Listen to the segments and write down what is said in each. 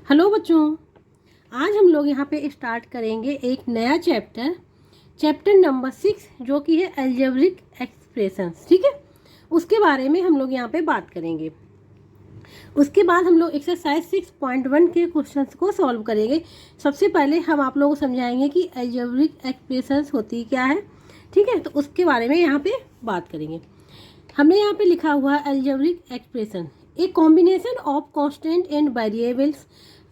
Hello बच्चों, आज हम लोग यहाँ पे स्टार्ट करेंगे एक नया चैप्टर नंबर 6 जो कि है अलजेब्रिक एक्सप्रेशंस। ठीक है, उसके बारे में हम लोग यहाँ पे बात करेंगे। उसके बाद हम लोग एक्सरसाइज 6.1 के क्वेश्चंस को सॉल्व करेंगे। सबसे पहले हम आप लोगों को समझाएंगे कि अलजेब्रिक एक्सप्रेशंस होती क्या है। ठीक है, तो उसके बारे में यहाँ पे बात करेंगे। हमने यहाँ पे लिखा हुआ है algebraic expression, a combination of constant and variables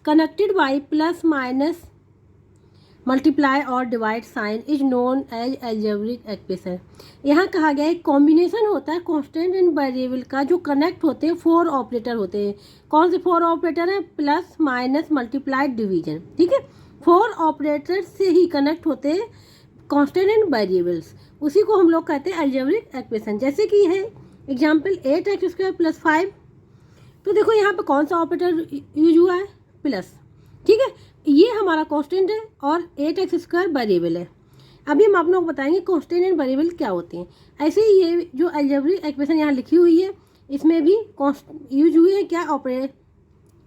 connected by plus minus multiply और divide sign is known as algebraic expression. यहाँ कहा गया है कॉम्बिनेशन होता है कांस्टेंट एंड वेरिएबल का जो कनेक्ट होते हैं, 4 ऑपरेटर होते हैं। कौन से 4 ऑपरेटर हैं? Plus minus multiply division. ठीक है, 4 ऑपरेटर से ही कनेक्ट होते हैं कांस्टेंट एंड वेरिएबल्स, उसी को हम लोग कहते हैं अलजेब्रिक एक्सप्रेशन। जैसे कि है एग्जाम्पल 8x² + 5। तो देखो यहाँ पे कौन सा ऑपरेटर यूज हुआ है? प्लस। ठीक है, ये हमारा कांस्टेंट है और 8x² वेरिएबल है। अभी हम आप लोग को बताएंगे कांस्टेंट एंड वेरिएबल क्या होते हैं। ऐसे ही ये जो अलजेब्रिक एक्सप्रेशन यहाँ लिखी हुई है, इसमें भी यूज हुए हैं क्या?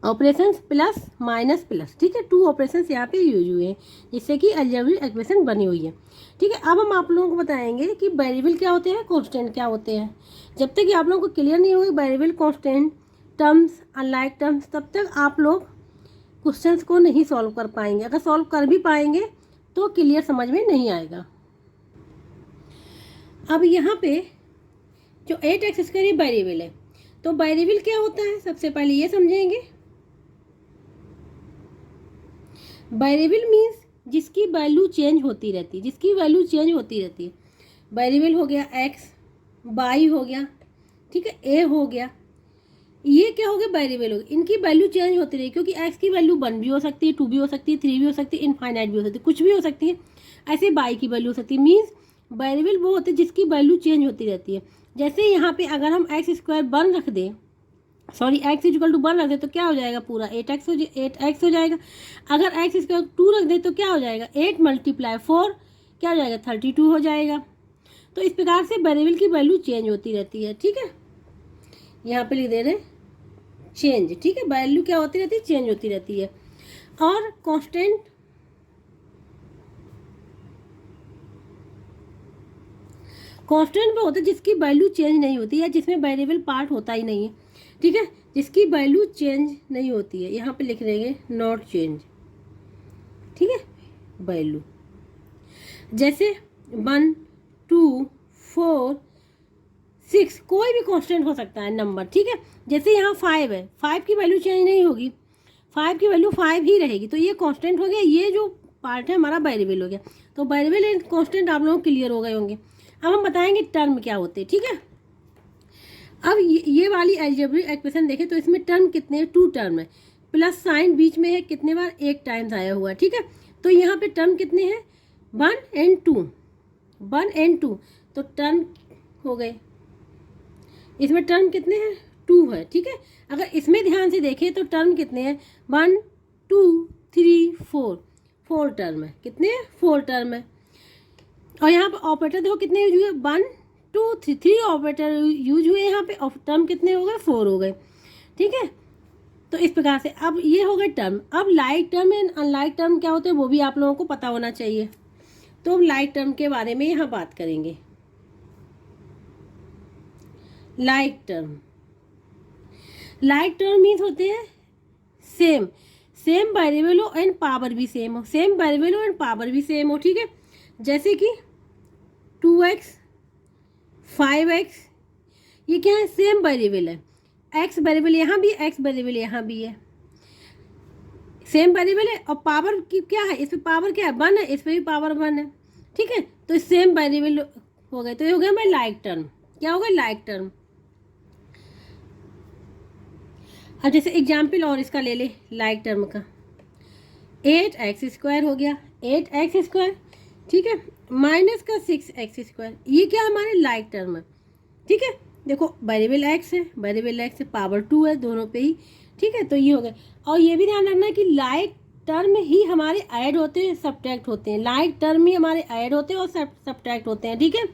Operations plus minus plus. ठीक है, 2 ऑपरेशंस यहाँ पे यूज हुए हैं जिससे कि अलजेब्रिक एक्सप्रेशन बनी हुई है। ठीक है, अब हम आप लोगों को बताएंगे कि वेरिएबल क्या होते हैं, कांस्टेंट क्या होते हैं। जब तक कि आप लोगों को क्लियर नहीं होगी variable, constant, terms, unlike terms, तब तक आप लोग क्वेश्चंस को नहीं सॉल्व कर पाएंगे। अगर सॉल्व कर भी पाएंगे तो क्लियर समझ में नहीं आएगा। अब यहाँ पे जो 8x² वेरिएबल है, तो वेरिएबल क्या होता है सबसे पहले ये समझेंगे। वेरिएबल मीन्स जिसकी वैल्यू चेंज होती रहती है, जिसकी वैल्यू चेंज होती रहती है। वेरिएबल हो गया x, y हो गया, ठीक है, a हो गया, ये क्या हो गया? वेरिएबल हो गया। इनकी वैल्यू चेंज होती रही, क्योंकि x की वैल्यू 1 भी हो सकती है, 2 भी हो सकती है, 3 भी हो सकती है, इनफाइनाइट भी हो सकती है, कुछ भी हो सकती है। ऐसे y की वैल्यू हो सकती है। मीन्स वेरिएबल वो होते हैं जिसकी वैल्यू चेंज होती रहती है। जैसे यहाँ पे अगर हम x² 1 रख दें, सॉरी x = 1 रख दे तो क्या हो जाएगा? पूरा 8x हो जाएगा। अगर x² 2 रख दे तो क्या हो जाएगा? 8 × 4 क्या हो जाएगा? 32 हो जाएगा। तो इस प्रकार से वेरिएबल की वैल्यू चेंज होती रहती है। ठीक है, यहाँ पे लिख दे रहे चेंज। ठीक है, वैल्यू क्या होती रहती है? चेंज होती रहती है। और कांस्टेंट वो होता है जिसकी वैल्यू चेंज नहीं होती है, जिसमें वेरिएबल पार्ट होता ही नहीं है। ठीक है, जिसकी वैल्यू चेंज नहीं होती है, यहाँ पे लिख देंगे नॉट चेंज। ठीक है, वैल्यू जैसे 1, 2, 4, 6 कोई भी कांस्टेंट हो सकता है नंबर। ठीक है, जैसे यहाँ 5 है, 5 की वैल्यू चेंज नहीं होगी, 5 की वैल्यू 5 ही रहेगी, तो ये कांस्टेंट हो गया। ये जो पार्ट है हमारा वेरिएबल हो गया। तो वेरिएबल एंड कांस्टेंट आप लोग क्लियर हो गए होंगे। अब हम बताएंगे टर्म क्या होते हैं। ठीक है, अब ये वाली अलजेब्रिक एक्सप्रेशन देखें तो इसमें टर्म कितने? 2 टर्म है। प्लस साइन बीच में है, कितने बार? 1 टाइम्स आया हुआ है। ठीक है, तो यहाँ पे टर्म कितने हैं? 1 और 2, 1 और 2, तो टर्म हो गए। इसमें टर्म कितने हैं? 2 है। ठीक है, अगर इसमें ध्यान से देखें तो टर्म कितने हैं? 1, 2, 3, 4 टर्म है। कितने? 4 टर्म है। और यहाँ पर ऑपरेटर देखो कितने यूज हुए? 1, 2, 3 ऑपरेटर यूज हुए यहाँ पे, और टर्म कितने हो गए? 4 हो गए। ठीक है, तो इस प्रकार से अब ये हो गए टर्म। अब like term and unlike term क्या होते हैं वो भी आप लोगों को पता होना चाहिए। तो अब लाइक टर्म के बारे में यहाँ बात करेंगे। लाइक टर्म मीन्स होते हैं सेम वेरिएबल हो एंड पावर भी सेम हो, सेम वेरिएबल हो एंड पावर भी सेम हो। ठीक है, जैसे कि 2x, 5x, ये क्या है? सेम वेरिएबल है। x वेरिएबल यहाँ भी है, x वेरिएबल यहाँ भी है, सेम वेरिएबल है। और पावर की क्या है? इस पे पावर क्या है? 1 है, इस पे भी पावर 1 है। ठीक है, तो सेम वेरिएबल हो गए, तो ये हो गया हमारे लाइक टर्म। क्या होगा? Like term. अब जैसे एग्जाम्पल और इसका ले ले लाइक टर्म का, 8x² हो गया, 8x²। ठीक है, माइनस का 6x², ये क्या हमारे लाइक टर्म है। ठीक है, देखो वेरिएबल x है, वेरिएबल x है, पावर 2 है दोनों पे ही। ठीक है, तो ये हो गया। और ये भी ध्यान रखना कि लाइक टर्म ही हमारे ऐड होते हैं, सब्ट्रैक्ट होते हैं। लाइक टर्म ही हमारे ऐड होते हैं और सब्ट्रैक्ट होते हैं। ठीक है,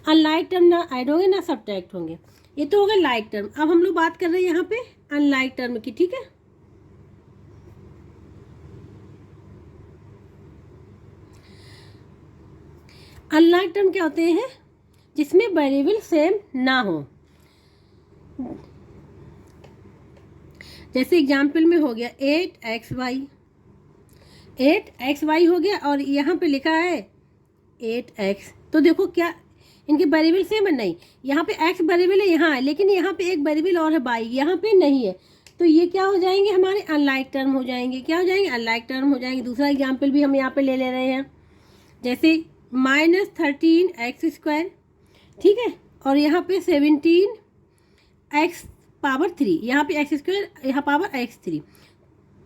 अनलाइक टर्म ना ऐड होंगे ना सब्ट्रैक्ट होंगे। ये तो हो गया लाइक टर्म। अब हम लोग बात कर रहे हैं यहाँ पे अनलाइक टर्म की। ठीक है, अनलाइक टर्म क्या होते हैं? जिसमें वेरिएबल सेम ना हो। जैसे एग्जाम्पल में हो गया 8xy, 8xy हो गया और यहाँ पे लिखा है 8x। तो देखो क्या इनके वेरिएबल सेम है? नहीं, यहाँ पे x वेरिएबल है, यहाँ है, लेकिन यहाँ पे एक वेरिएबल और है y, यहाँ पे नहीं है। तो ये क्या हो जाएंगे? हमारे अनलाइक टर्म हो जाएंगे। क्या हो जाएंगे? अनलाइक टर्म हो जाएंगे। दूसरा एग्जाम्पल भी हम यहाँ पे ले रहे हैं, जैसे -13x², ठीक है, और यहाँ पे 17x पावर 3, यहाँ पे x², यहाँ पावर x3।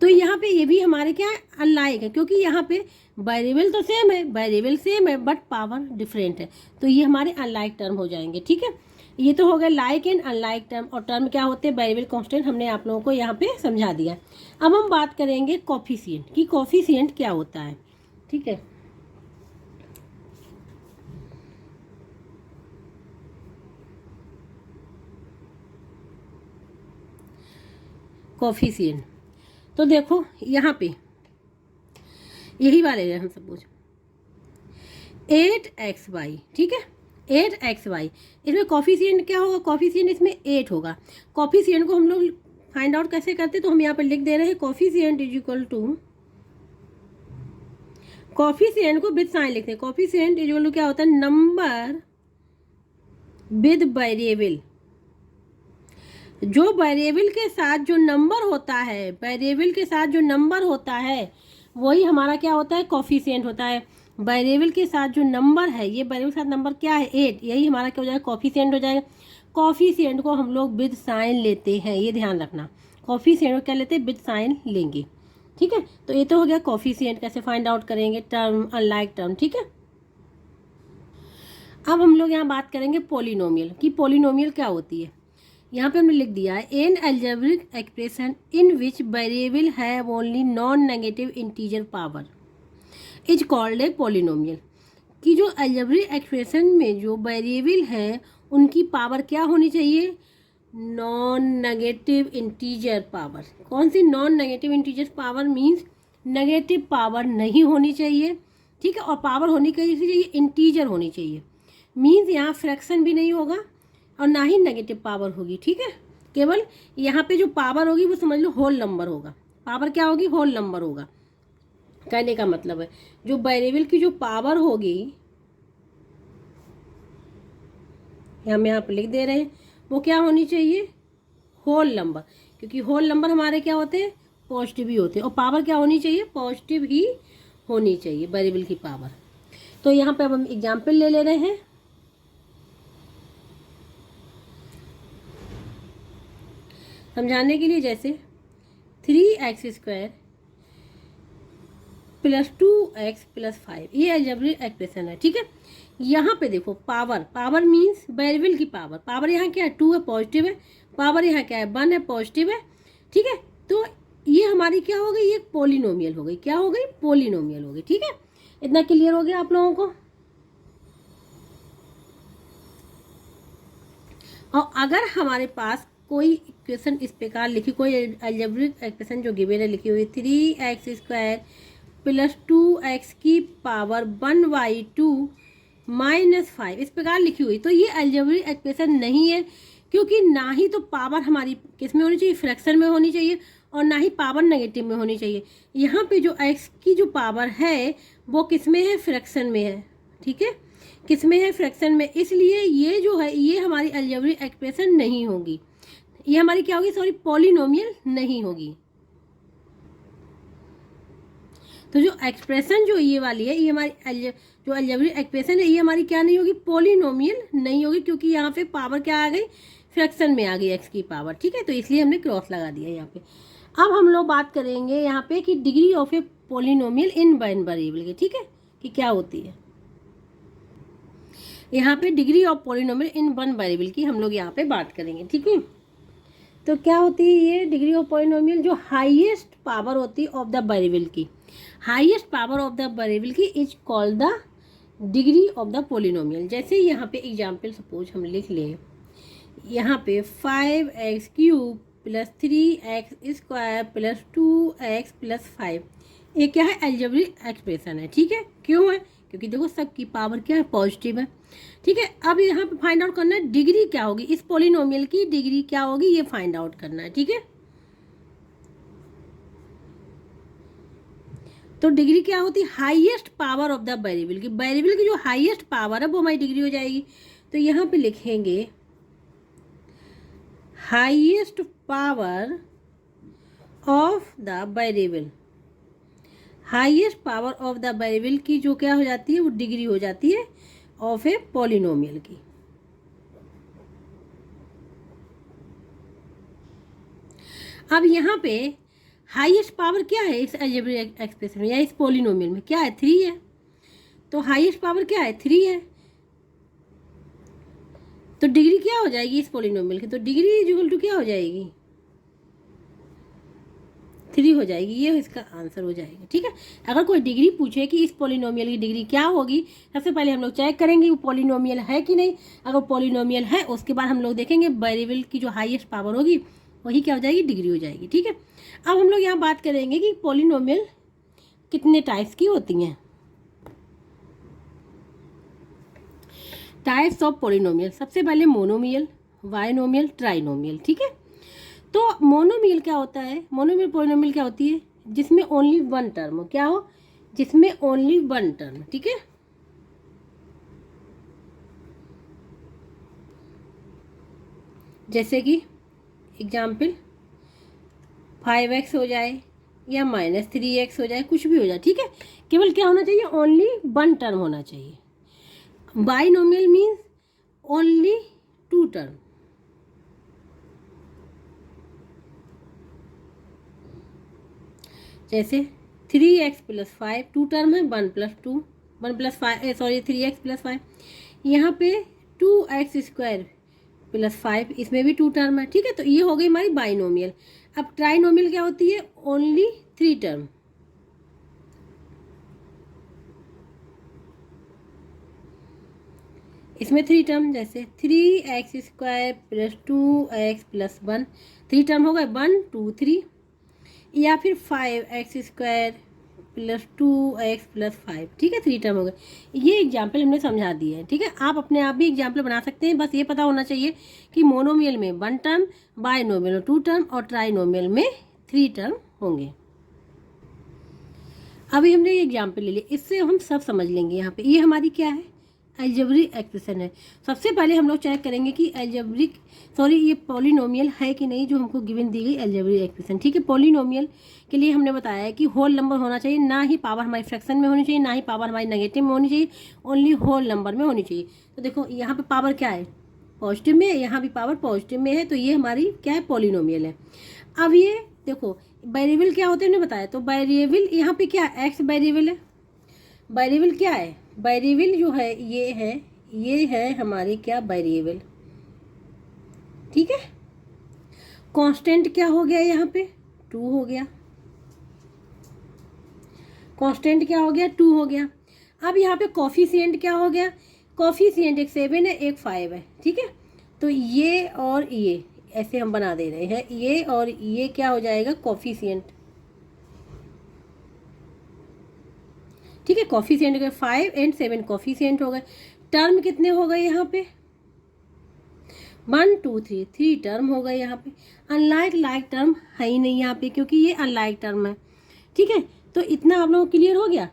तो यहाँ पे ये भी हमारे क्या है? अनलाइक है, क्योंकि यहाँ पे वेरिएबल तो सेम है, वेरिएबल सेम है बट पावर डिफरेंट है। तो ये हमारे अनलाइक टर्म हो जाएंगे, ठीक है। ये तो हो गया लाइक एंड अनलाइक टर्म। और टर्म क्या होते हैं? Variable constant. हमने आप लोगों को यहाँ पे समझा दिया। अब हम बात करेंगे कोफिशिएंट कि कोफिशिएंट क्या होता है, ठीक है। कोफिशिएंट तो देखो यहाँ पे यही वाले हैं हम सपोज 8xy, ठीक है, 8xy। इसमें कोफिशिएंट क्या होगा? कोफिशिएंट इसमें 8 होगा। कोफिशिएंट को हम लोग फाइंड आउट कैसे करते? तो हम यहाँ पर लिख दे रहे हैं coefficient is equal to, coefficient को विद साइन लिखते हैं। कोफिशिएंट इज इक्वल टू क्या होता है? Number with variable. जो वेरिएबल के साथ जो नंबर होता है, वेरिएबल के साथ जो नंबर होता है वही हमारा क्या होता है? कोफिशिएंट होता है। वेरिएबल के साथ जो नंबर है, ये वेरिएबल के साथ नंबर क्या है? 8, यही हमारा क्या हो जाएगा? कोफिशिएंट हो जाएगा। कोफिशिएंट को हम लोग विद साइन लेते हैं, ये ध्यान रखना। कोफिशिएंट को क्या लेते हैं? विद साइन लेंगे, ठीक है। तो ये तो हो गया कोफिशिएंट। कैसे फाइंड आउट करेंगे? टर्म, अनलाइक टर्म, ठीक है। अब हम लोग यहाँ बात करेंगे पोलिनोमियल कि पोलिनोमियल क्या होती है। यहाँ पे हमने लिख दिया है N algebraic expression in which variable have only non negative integer power is called a polynomial. कि जो अलजेब्रिक एक्सप्रेशन में जो वेरिएबल है उनकी पावर क्या होनी चाहिए? Non negative integer power. कौन सी non negative integer power? Means negative power नहीं होनी चाहिए, ठीक है। और पावर होनी चाहिए इंटीजर होनी चाहिए। मीन्स यहाँ फ्रैक्शन भी नहीं होगा और ना ही नेगेटिव पावर होगी, ठीक है। केवल यहाँ पे जो पावर होगी वो समझ लो होल नंबर होगा। पावर क्या होगी? होल नंबर होगा। कहने का मतलब है जो वेरिएबल की जो पावर होगी, हम यहाँ पे लिख दे रहे हैं, वो क्या होनी चाहिए? Whole number. क्योंकि होल नंबर हमारे क्या होते हैं? पॉजिटिव ही होते हैं। और पावर क्या होनी चाहिए? पॉजिटिव ही होनी चाहिए वेरिएबल की पावर। तो यहाँ पे अब हम एग्जाम्पल ले रहे हैं। समझाने के लिए, जैसे 3x² + 2x + 5, ये अलजेब्रिक एक्सप्रेशन है, ठीक है। यहाँ पे देखो पावर, पावर मीन्स वेरिएबल की पावर। पावर यहाँ क्या है? 2 है, पॉजिटिव है। पावर यहाँ क्या है? 1 है, पॉजिटिव है, ठीक है। तो ये हमारी क्या हो गई? ये पोलिनोमियल हो गई। क्या हो गई? पोलिनोमियल हो गई, ठीक है। इतना क्लियर हो गया आप लोगों को। और अगर हमारे पास कोई इक्वेशन इस प्रकार लिखी, कोई अलजेब्रिक एक्सप्रेशन जो गिवन है लिखी हुई 3x² + 2x की पावर 1/2 - 5, इस प्रकार लिखी हुई, तो ये अलजेब्रिक एक्सप्रेशन नहीं है। क्योंकि ना ही तो पावर हमारी किस में होनी चाहिए? फ्रैक्शन में होनी चाहिए, और ना ही पावर नेगेटिव में होनी चाहिए। यहाँ पे जो x की जो पावर है वो किस में है? फ्रैक्शन में है, ठीक है। किस में है? फ्रैक्शन में। इसलिए ये जो है ये हमारी अलजेब्रिक एक्सप्रेशन नहीं होगी। ये हमारी क्या होगी? सॉरी, पोलिनोमियल नहीं होगी। तो जो एक्सप्रेशन जो ये वाली है, ये हमारी जो अलजेब्रिक एक्सप्रेशन है, ये हमारी क्या नहीं होगी? पोलिनोमियल नहीं होगी। क्योंकि यहाँ पे पावर क्या आ गई? फ्रैक्शन में आ गई x की पावर, ठीक है। तो इसलिए हमने क्रॉस लगा दिया यहाँ पे। अब हम लोग बात करेंगे यहाँ पे कि degree of A polynomial in one variable की, ठीक है, कि क्या होती है। यहाँ पे degree of polynomial in one variable की हम लोग यहाँ पे बात करेंगे, ठीक है। तो क्या होती है ये डिग्री ऑफ पोलिनोमियल? जो हाईएस्ट पावर होती है ऑफ द वेरिएबल की, highest power of the variable की is called the degree of the polynomial. जैसे यहाँ पे एग्जाम्पल सपोज हम लिख लें, यहाँ पे 5x³ + 3x² + 2x + 5, ये क्या है, अलजेब्रिक एक्सप्रेशन है। ठीक है, क्यों है, क्योंकि देखो सबकी पावर क्या है, पॉजिटिव है। ठीक है, अब यहाँ पे फाइंड आउट करना है डिग्री क्या होगी, इस पॉलिनोमियल की डिग्री क्या होगी, ये फाइंड आउट करना है। ठीक है, तो डिग्री क्या होती है, highest power of the variable की, वेरिएबल की जो हाईएस्ट पावर है वो हमारी डिग्री हो जाएगी। तो यहाँ पे लिखेंगे highest power of the variable, highest power of the variable की जो क्या हो जाती है, वो डिग्री हो जाती है ऑफ ए पॉलिनोमियल की। अब यहाँ पे हाईएस्ट पावर क्या है इस अलजेब्रिक एक्सप्रेशन में या इस पॉलिनोमियल में, क्या है, 3 है। तो हाईएस्ट पावर क्या है, 3 है। तो डिग्री क्या हो जाएगी इस पॉलिनोमियल की, तो डिग्री इक्वल टू क्या हो जाएगी, 3 हो जाएगी। ये इसका आंसर हो जाएगा। ठीक है, अगर कोई डिग्री पूछे कि इस पॉलिनोमियल की डिग्री क्या होगी, सबसे पहले हम लोग चेक करेंगे वो पॉलिनोमियल है कि नहीं। अगर पॉलिनोमियल है उसके बाद हम लोग देखेंगे वेरिएबल की जो हाईएस्ट पावर होगी वही क्या हो जाएगी, डिग्री हो जाएगी। ठीक है, अब हम लोग यहाँ बात करेंगे कि पॉलिनोमियल कितने टाइप्स की होती हैं। टाइप्स ऑफ पॉलिनोमियल, सबसे पहले मोनोमियल, बाइनोमियल, ट्राइनोमियल। ठीक है, तो मोनोमियल क्या होता है, मोनोमियल पॉलिनोमियल क्या होती है, जिसमें ओनली वन टर्म हो, क्या हो, जिसमें ओनली वन टर्म। ठीक है, जैसे कि एग्जाम्पल 5x हो जाए या -3x हो जाए, कुछ भी हो जाए। ठीक है, केवल क्या होना चाहिए, ओनली वन टर्म होना चाहिए। Binomial means only 2 term. जैसे 3x + 5 2 टर्म है, 1 + 2 1 + 5 सॉरी 3x + 5, यहाँ पे 2x² + 5, इसमें भी 2 टर्म है। ठीक है, तो ये हो गई हमारी बाइनोमियल। अब ट्राइनोमियल क्या होती है, ओनली 3 टर्म। इसमें 3 टर्म, जैसे 3x² + 2x + 1, 3 टर्म हो गए 1 2 3, या फिर 5x² + 2x + 5। ठीक है, 3 टर्म हो गए। ये एग्जाम्पल हमने समझा दिए हैं। ठीक है, आप अपने आप भी एग्जाम्पल बना सकते हैं, बस ये पता होना चाहिए कि मोनोमियल में 1 टर्म, बाइनोमियल में 2 टर्म और ट्राइनोमियल में 3 टर्म होंगे। अभी हमने ये एग्जाम्पल ले लिया, इससे हम सब समझ लेंगे। यहाँ पे ये हमारी क्या है, अलजेब्रिक एक्सप्रेशन है। सबसे पहले हम लोग चेक करेंगे कि ये पॉलिनोमियल है कि नहीं, जो हमको गिवन दी गई अलजेब्रिक एक्सप्रेशन। ठीक है, पॉलिनोमियल के लिए हमने बताया है कि होल नंबर होना चाहिए, ना ही पावर हमारी फ्रैक्शन में होनी चाहिए, ना ही पावर हमारी नेगेटिव में होनी चाहिए, ओनली होल नंबर में होनी चाहिए। तो देखो यहाँ पे पावर क्या है, पॉजिटिव में, यहाँ भी पावर पॉजिटिव में है, तो ये हमारी क्या है, पॉलिनोमियल है। अब ये देखो वेरिएबल क्या होते हैं हमने बताया, तो वेरिएबल यहाँ पे क्या है, एक्स वेरिएबल है। वेरिएबल क्या है, वेरिएबल जो है ये है हमारी क्या, वेरिएबल। ठीक है, कांस्टेंट क्या हो गया, यहाँ पे 2 हो गया, कांस्टेंट क्या हो गया, 2 हो गया। अब यहाँ पे कॉफिशिएंट क्या हो गया, कॉफिशिएंट एक 7 है, एक 5 है। ठीक है, तो ये और ये ऐसे हम बना दे रहे हैं, ये और ये क्या हो जाएगा, कॉफिशिएंट। ठीक है, कॉफिशिएंट हो गए 5 और 7 कॉफिशिएंट हो गए। टर्म कितने हो गए यहाँ पे, 1 2 3 टर्म हो गए यहाँ पे। अनलाइक लाइक टर्म है ही नहीं यहाँ पे, क्योंकि ये अनलाइक टर्म है। ठीक है, तो इतना आप लोगों को क्लियर हो गया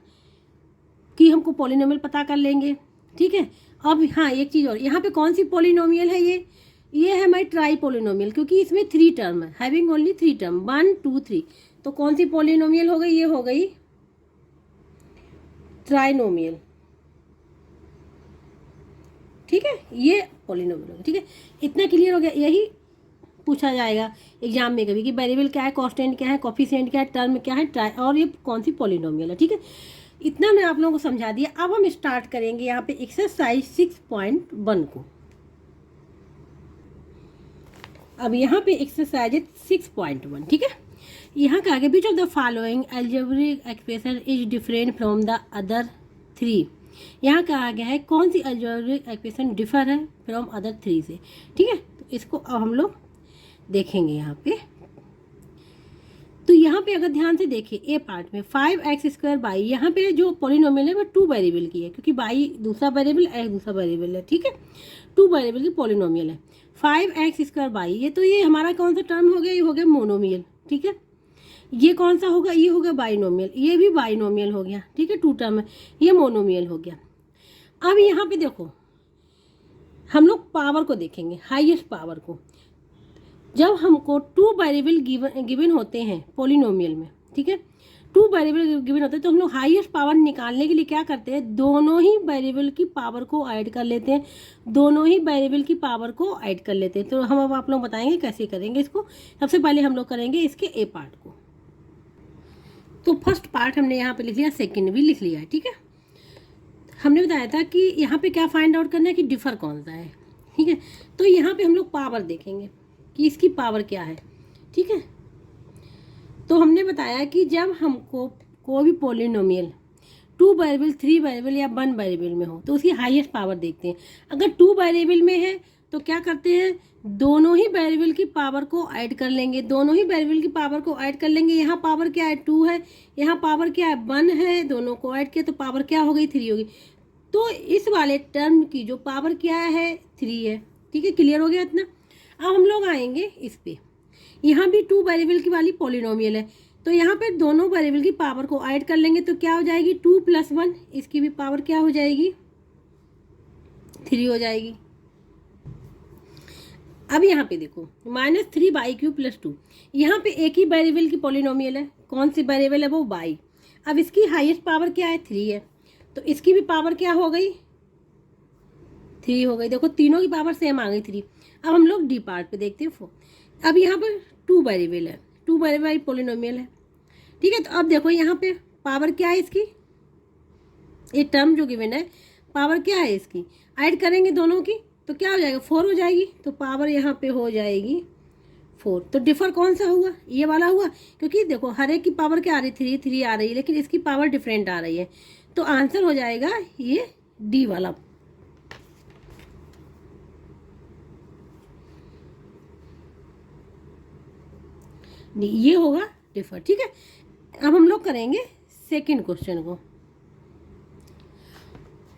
कि हमको पॉलिनोमियल पता कर लेंगे। ठीक है, अब हाँ एक चीज़ और, यहाँ पे कौन सी पॉलिनोमियल है, ये है हमारी ट्राई पॉलिनोमियल, क्योंकि इसमें 3 टर्म है, हैविंग ओनली 3 टर्म, 1 2 3। तो कौन सी पॉलिनोमियल हो गई, ये हो गई ट्राइनोमियल। ठीक है, ये पॉलिनोमियल होगा। ठीक है, इतना क्लियर हो गया। यही पूछा जाएगा एग्जाम में कभी कि वेरिएबल क्या है, कांस्टेंट क्या है, कॉफिशिएंट क्या है, टर्म क्या है, ट्राई, और ये कौन सी पॉलिनोमियल है। ठीक है, इतना मैं आप लोगों को समझा दिया। अब हम स्टार्ट करेंगे यहाँ पे एक्सरसाइज 6.1 को। अब यहाँ पे एक्सरसाइज 6.1। ठीक है, यहाँ का आगे, which of the following algebraic expression is different from the other 3। यहाँ कहा गया है कौन सी अलजेब्रिक एक्सप्रेशन डिफर है फ्रॉम अदर 3 से। ठीक है, तो इसको अब हम लोग देखेंगे यहाँ पे। तो यहाँ पे अगर ध्यान से देखें ए पार्ट में 5x² बाई, यहाँ पे जो पॉलिनोमियल है वो 2 वेरिएबल की है, क्योंकि बाई दूसरा वेरिएबल, एक्स दूसरा वेरिएबल है, ठीक है। 2 वेरिएबल की पॉलिनोमियल है। 5x² बाई, ये तो ये हमारा कौन सा टर्म हो गया, ये हो गया मोनोमियल, ठीक है। ये कौन सा होगा, ये होगा बाइनोमियल, ये भी बाइनोमियल हो गया, ठीक है। 2 टर्म है, ये मोनोमियल हो गया। अब यहाँ पे देखो हम लोग पावर को देखेंगे, हाईएस्ट पावर को। जब हमको 2 वेरिएबल गिवन होते हैं पॉलिनोमियल में, ठीक है, 2 वेरिएबल गिवन होते हैं, तो हम लोग हाईएस्ट पावर निकालने के लिए क्या करते हैं, दोनों ही वेरिएबल की पावर को ऐड कर लेते हैं, दोनों ही वेरिएबल की पावर को ऐड कर लेते हैं। तो हम अब आप लोग बताएंगे कैसे करेंगे इसको। सबसे पहले हम लोग करेंगे इसके ए पार्ट को। तो फर्स्ट पार्ट हमने यहाँ पे लिख लिया, सेकेंड भी लिख लिया है, ठीक है। हमने बताया था कि यहाँ पे क्या फाइंड आउट करना है कि डिफर कौन सा है, ठीक है। तो यहाँ पे हम लोग पावर देखेंगे कि इसकी पावर क्या है, ठीक है। तो हमने बताया कि जब हमको कोई भी पॉलिनोमियल 2 वेरिएबल, 3 वेरिएबल या 1 वेरिएबल में हो तो उसकी हाईएस्ट पावर देखते हैं। अगर 2 वेरिएबल में है तो क्या करते हैं, दोनों ही वेरिएबल की पावर को ऐड कर लेंगे, दोनों ही वेरिएबल की पावर को ऐड कर लेंगे। यहाँ पावर क्या है, 2 है, यहाँ पावर क्या है, 1 है, दोनों को ऐड किया तो पावर क्या हो गई, 3 हो गई। तो इस वाले टर्म की जो पावर क्या है, 3 है, ठीक है। क्लियर हो गया इतना। अब हम लोग आएंगे इस पे, यहाँ भी 2 वेरिएबल की वाली पॉलिनोमियल है, तो यहाँ पे दोनों वेरिएबल की पावर को ऐड कर लेंगे तो क्या हो जाएगी, 2 + 1, इसकी भी पावर क्या हो जाएगी, 3 हो जाएगी। अब यहाँ पे देखो -3/³ + 2, यहाँ पे एक ही वेरिएबल की पॉलिनोमियल है, कौन सी वेरिएबल है वो, बाई। अब इसकी हाईएस्ट पावर क्या है, 3 है, तो इसकी भी पावर क्या हो गई, 3 हो गई। देखो तीनों की पावर सेम आ गई, 3। अब हम लोग डी पार्ट पे देखते हैं 4। अब यहाँ पर 2 वेरिएबल है, 2 वेरिएबल पॉलिनोमियल है, ठीक है। तो अब देखो यहाँ पे पावर क्या है इसकी, ये टर्म जो गिवन है पावर क्या है इसकी, ऐड करेंगे दोनों की तो क्या हो जाएगा, 4 हो जाएगी। तो पावर यहाँ पे हो जाएगी 4। तो डिफर कौन सा हुआ, ये वाला हुआ, क्योंकि देखो हर एक की पावर क्या आ रही है, 3 आ रही है, लेकिन इसकी पावर डिफरेंट आ रही है। तो आंसर हो जाएगा ये डी वाला। ये होगा डिफर, ठीक है। अब हम लोग करेंगे सेकंड क्वेश्चन को।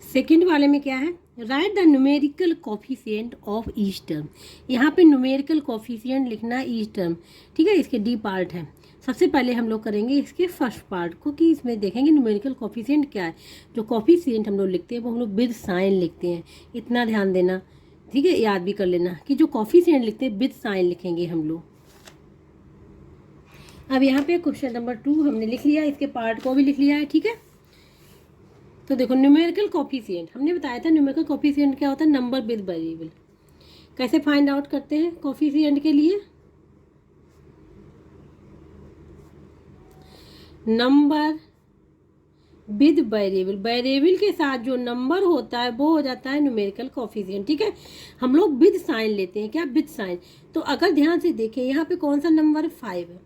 सेकंड वाले में क्या है, right the numerical coefficient of each term. यहाँ पे न्यूमेरिकल कोफिशिएंट लिखना ईच टर्म, ठीक है। इसके डी पार्ट है। सबसे पहले हम लोग करेंगे इसके फर्स्ट पार्ट को कि इसमें देखेंगे न्यूमेरिकल कोफिशिएंट क्या है। जो कोफिशिएंट हम लोग लिखते हैं वो हम लोग विद साइन लिखते हैं, इतना ध्यान देना, ठीक है। याद भी कर लेना कि जो कोफिशिएंट लिखते हैं विद साइन लिखेंगे हम लोग। अब यहाँ पे क्वेश्चन नंबर 2 हमने लिख लिया, इसके पार्ट को भी लिख लिया है, ठीक है। तो देखो न्यूमेरिकल कोफिशिएंट हमने बताया था, न्यूमेरिकल कोफिशिएंट क्या होता है, नंबर विद वेरिएबल। कैसे फाइंड आउट करते हैं कोफिशिएंट के लिए, नंबर विद वेरिएबल, वेरिएबल के साथ जो नंबर होता है वो हो जाता है न्यूमेरिकल कोफिशिएंट, ठीक है। हम लोग विद साइन लेते हैं, क्या, विद साइन। तो अगर ध्यान से देखें यहाँ पे कौन सा नंबर है, 5 है,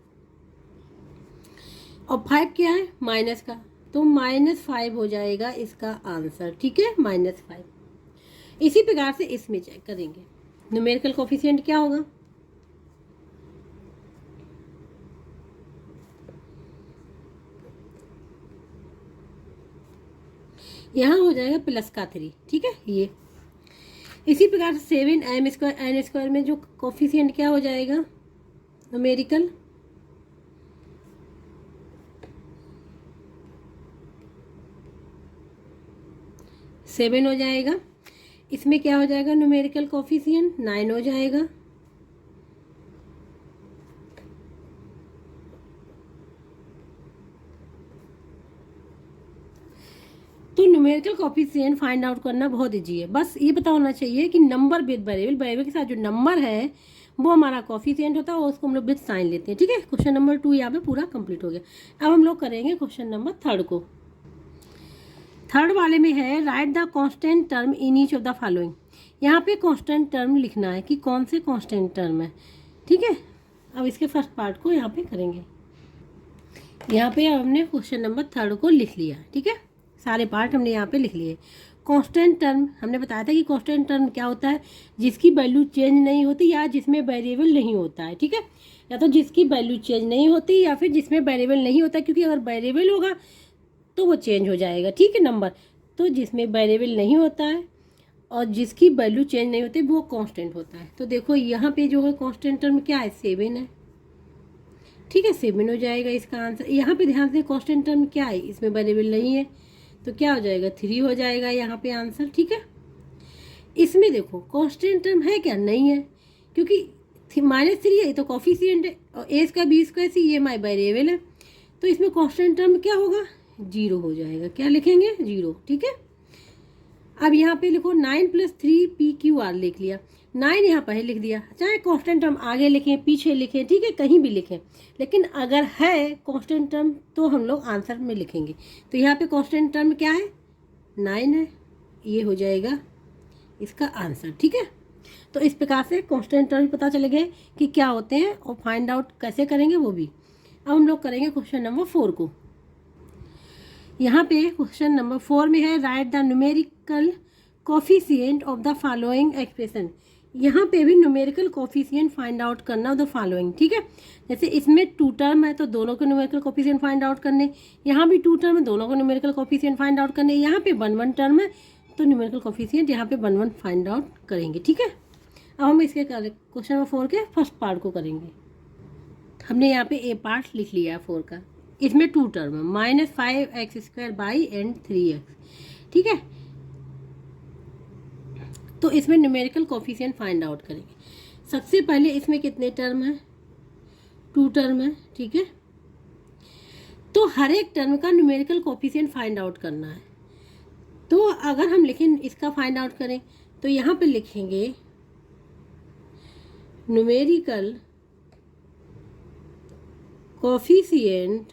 और 5 क्या है, माइनस का, तो -5 हो जाएगा इसका आंसर, ठीक है, -5। इसी प्रकार से इसमें चेक करेंगे न्यूमेरिकल कोफिशिएंट क्या होगा, यहाँ हो जाएगा +3, ठीक है। ये इसी प्रकार से 7m² n² में जो कोफिशिएंट क्या हो जाएगा, न्यूमेरिकल 7 हो जाएगा। इसमें क्या हो जाएगा, न्यूमेरिकल कोफिशिएंट 9 हो जाएगा। तो न्यूमेरिकल कोफिशिएंट फाइंड आउट करना बहुत ईजी है, बस ये पता होना चाहिए कि नंबर विद वेरिएबल, वेरिएबल के साथ जो नंबर है वो हमारा कोफिशिएंट होता है और उसको हम लोग विद साइन लेते हैं, ठीक है। क्वेश्चन नंबर 2 यहाँ पे पूरा कंप्लीट हो गया। अब हम लोग करेंगे क्वेश्चन नंबर 3 को। थर्ड वाले में है right the constant term in each of the following. यहाँ पे कांस्टेंट टर्म लिखना है कि कौन से कांस्टेंट टर्म है, ठीक है। अब इसके फर्स्ट पार्ट को यहाँ पे करेंगे। यहाँ पे हमने क्वेश्चन नंबर 3 को लिख लिया, ठीक है। सारे पार्ट हमने यहाँ पे लिख लिए। कांस्टेंट टर्म, हमने बताया था कि कांस्टेंट टर्म क्या होता है, जिसकी वैल्यू चेंज नहीं होती या जिसमें वेरिएबल नहीं होता है, ठीक है, या तो जिसकी वैल्यू चेंज नहीं होती या फिर जिसमें वेरिएबल नहीं होता, क्योंकि अगर वेरिएबल होगा तो वो चेंज हो जाएगा, ठीक है नंबर। तो जिसमें वेरिएबल नहीं होता है और जिसकी वैल्यू चेंज नहीं होती वो कांस्टेंट होता है। तो देखो यहाँ पे जो है कांस्टेंट टर्म क्या है, 7 है, ठीक है, 7 हो जाएगा इसका आंसर। यहाँ पे ध्यान से कांस्टेंट टर्म क्या है, इसमें वेरिएबल नहीं है तो क्या हो जाएगा, 3 हो जाएगा यहाँ पे आंसर, ठीक है। इसमें देखो कांस्टेंट टर्म है क्या, नहीं है, क्योंकि -3 है, ये तो कोफिशिएंट है, और ए स्क्वायर बी स्क्वायर सी ये माई वेरिएबल है, तो इसमें कांस्टेंट टर्म क्या होगा, 0 हो जाएगा। क्या लिखेंगे, 0, ठीक है। अब यहाँ पे लिखो 9 + 3 PQR लिख लिया, 9 यहाँ पर लिख दिया, चाहे कांस्टेंट टर्म आगे लिखें पीछे लिखें, ठीक है, कहीं भी लिखें, लेकिन अगर है कांस्टेंट टर्म तो हम लोग आंसर में लिखेंगे। तो यहाँ पे कांस्टेंट टर्म क्या है, 9 है, ये हो जाएगा इसका आंसर, ठीक है। तो इस प्रकार से कांस्टेंट टर्म पता चले गए कि क्या होते हैं और फाइंड आउट कैसे करेंगे वो भी। अब हम लोग करेंगे क्वेश्चन नंबर 4 को। यहाँ पे क्वेश्चन नंबर 4 में है right the numerical coefficient of the following expression. यहाँ पे भी न्यूमेरिकल कोफिशिएंट फाइंड आउट करना ऑफ द फॉलोइंग, ठीक है। जैसे इसमें 2 टर्म है तो दोनों के न्यूमेरिकल कोफिशिएंट फाइंड आउट करने, यहाँ भी 2 टर्म है दोनों को न्यूमेरिकल कोफिशिएंट फाइंड आउट करने, यहाँ पे 1 टर्म है तो न्यूमेरिकल कोफिशिएंट यहाँ पे 1 फाइंड आउट करेंगे, ठीक है। अब हम इसके क्वेश्चन नंबर 4 के फर्स्ट पार्ट को करेंगे। हमने यहाँ पे ए पार्ट लिख लिया 4 का, इसमें 2 टर्म है, -5x² एंड 3x, ठीक है। तो इसमें न्यूमेरिकल कोफिशिएंट फाइंड आउट करेंगे। सबसे पहले इसमें कितने टर्म है, 2 टर्म है, ठीक है। तो हर एक टर्म का न्यूमेरिकल कोफिशिएंट फाइंड आउट करना है। तो अगर हम लिखें इसका फाइंड आउट करें तो यहाँ पे लिखेंगे न्यूमेरिकल कोफिशिएंट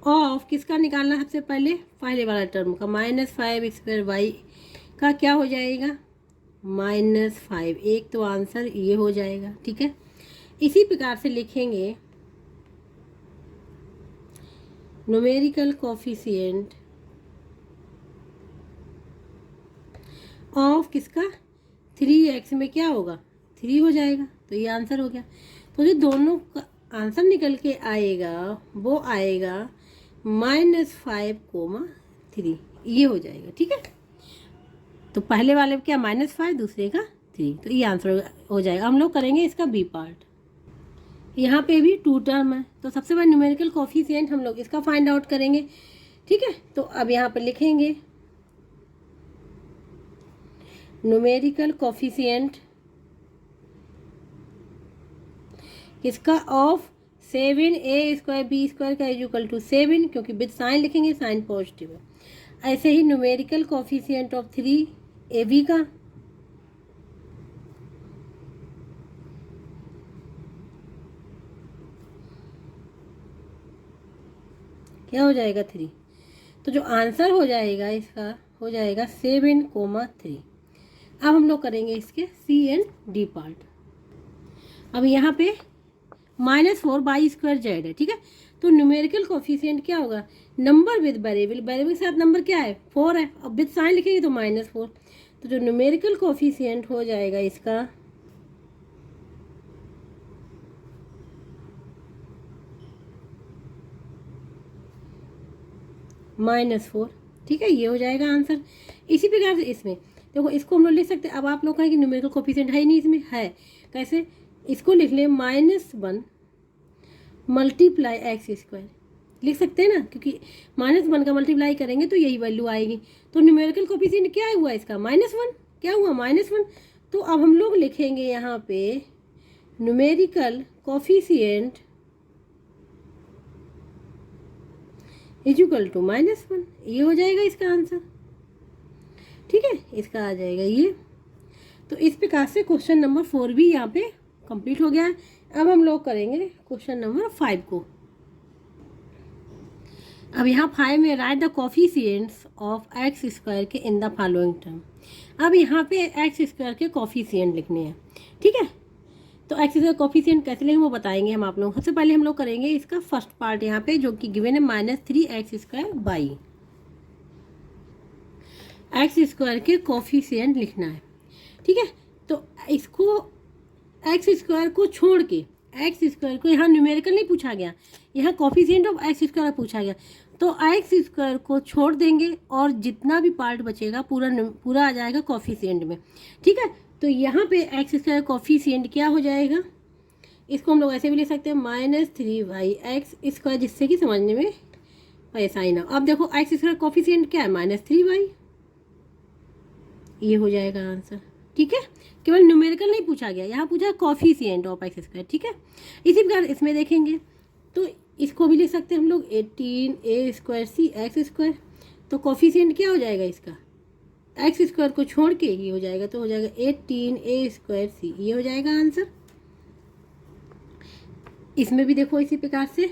ऑफ, किसका निकालना सबसे पहले वाला टर्म का, -5x² का क्या हो जाएगा, -5, एक तो आंसर ये हो जाएगा, ठीक है। इसी प्रकार से लिखेंगे न्यूमेरिकल कोफिशिएंट ऑफ किसका, 3x में क्या होगा, 3 हो जाएगा, तो ये आंसर हो गया। तो जो दोनों का आंसर निकल के आएगा वो आएगा -5, 3, ये हो जाएगा, ठीक है। तो पहले वाले क्या -5, दूसरे का 3, तो ये आंसर हो जाएगा। हम लोग करेंगे इसका बी पार्ट। यहाँ पे भी 2 टर्म है तो सबसे पहले न्यूमेरिकल कोफिशिएंट हम लोग इसका फाइंड आउट करेंगे, ठीक है। तो अब यहाँ पे लिखेंगे न्यूमेरिकल कोफिशिएंट किसका, ऑफ 7a² b² का = 7, क्योंकि विद साइन लिखेंगे, साइन पॉजिटिव है। ऐसे ही न्यूमेरिकल कोफिशिएंट ऑफ 3ab का क्या हो जाएगा, 3। तो जो आंसर हो जाएगा इसका हो जाएगा 7, 3। अब हम लोग करेंगे इसके सी एंड डी पार्ट। अब यहाँ पे -4y² z है, ठीक है। तो न्यूमेरिकल कोफिशिएंट क्या होगा, नंबर विद वेरिएबल, वेरिएबल के साथ नंबर क्या है, 4 है, अब विद साइन लिखेंगे तो -4। तो जो न्यूमेरिकल कोफिशिएंट हो जाएगा इसका -4, ठीक है, ये हो जाएगा आंसर। इसी प्रकार से इसमें देखो, इसको हम लोग लिख सकते हैं। अब आप लोग कहें कि न्यूमेरिकल कोफिशिएंट है ही नहीं, इसमें है, कैसे, इसको लिख लें -1 × x² लिख सकते हैं ना, क्योंकि -1 का मल्टीप्लाई करेंगे तो यही वैल्यू आएगी। तो न्यूमेरिकल कोफिशिएंट क्या हुआ इसका, -1, क्या हुआ, -1। तो अब हम लोग लिखेंगे यहाँ पे न्यूमेरिकल कोफिशिएंट = -1, ये हो जाएगा इसका आंसर, ठीक है, इसका आ जाएगा ये। तो इस प्रकार से क्वेश्चन नंबर 4 भी यहाँ पे कंप्लीट हो गया है। अब हम लोग करेंगे क्वेश्चन नंबर 5 को। अब यहाँ 5 में right the coefficients of x² के इन द फॉलोइंग टर्म। अब यहाँ पे x² के कोफिशिएंट लिखने हैं, ठीक है। तो x² कोफिशिएंट कैसे लेंगे वो बताएंगे हम आप लोग। सबसे पहले हम लोग करेंगे इसका फर्स्ट पार्ट यहाँ पे, जो कि गिवन है -3x² y। एक्स स्क्वायर के कोफिशिएंट लिखना है, ठीक है। तो इसको एक्स स्क्वायर को छोड़ के, एक्स स्क्वायर को यहाँ न्यूमेरिकल नहीं पूछा गया, यहाँ कोफिशिएंट ऑफ एक्स स्क्वायर पूछा गया, तो एक्स स्क्वायर को छोड़ देंगे और जितना भी पार्ट बचेगा पूरा आ जाएगा कोफिशिएंट में, ठीक है। तो यहाँ पे एक्स स्क्वायर कोफिशिएंट क्या हो जाएगा, इसको हम लोग ऐसे भी लिख सकते हैं -3y(x²), जिससे कि समझने में परेशानी ना। अब देखो एक्स स्क्वायर कोफिशिएंट क्या है, -3y, ये हो जाएगा आंसर, ठीक है। केवल न्यूमेरिकल नहीं पूछा गया, यहाँ पूछा कोफिशिएंट ऑफ एक्स स्क्वायर, ठीक है। इसी प्रकार इसमें देखेंगे तो इसको भी लिख सकते हैं हम लोग 18a² x², तो कोफिशिएंट क्या हो जाएगा इसका, एक्स स्क्वायर को छोड़ के ये हो जाएगा, तो हो जाएगा 18a²c, ये हो जाएगा आंसर। इसमें भी देखो इसी प्रकार से